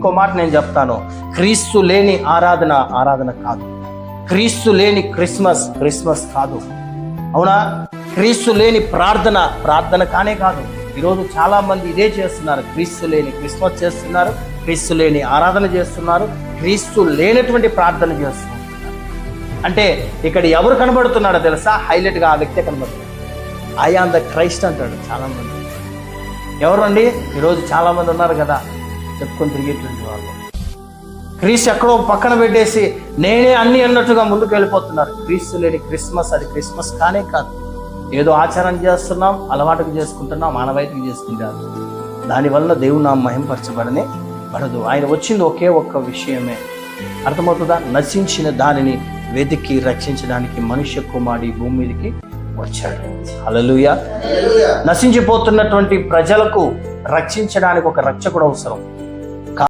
ఇంకో మాట నేను చెప్తాను, క్రీస్తు లేని ఆరాధన కాదు. క్రీస్తు లేని క్రిస్మస్ కాదు. అవునా? క్రీస్తు లేని ప్రార్థన కానే కాదు. ఈరోజు చాలా మంది ఇదే చేస్తున్నారు. క్రీస్తు లేని క్రిస్మస్ చేస్తున్నారు, క్రీస్తు లేని ఆరాధన చేస్తున్నారు, క్రీస్తు లేనటువంటి ప్రార్థన చేస్తున్నారు. అంటే ఇక్కడ ఎవరు కనబడుతున్నాడో తెలుసా? హైలైట్గా ఆ వ్యక్తే కనబడుతున్నాడు. ఐ ఆమ్ ద క్రైస్ట్ అంటాడు చాలా మంది. ఎవరు అండి? ఈరోజు చాలా మంది ఉన్నారు కదా చెప్పుకొని తిరిగేటువంటి వాళ్ళు. క్రీస్తు ఎక్కడో పక్కన పెట్టేసి నేనే అన్ని అన్నట్టుగా ముందుకు వెళ్ళిపోతున్నారు. క్రీస్తు లేని క్రిస్మస్ అది క్రిస్మస్ కానే కాదు. ఏదో ఆచరణ చేస్తున్నాం, అలవాటుకు చేసుకుంటున్నాం, మానవాయితీకి చేసుకుంటారు. దానివల్ల దేవుడు నా మహింపరచబడనే పడదు. ఆయన వచ్చింది ఒకే ఒక్క విషయమే, అర్థమవుతుందా? నశించిన దానిని వెతికి రక్షించడానికి మనుష్య కుమారుడు భూమి మీదకి వచ్చాడు. హల్లెలూయా. నశించిపోతున్నటువంటి ప్రజలకు రక్షించడానికి ఒక రక్షకుడు అవసరం.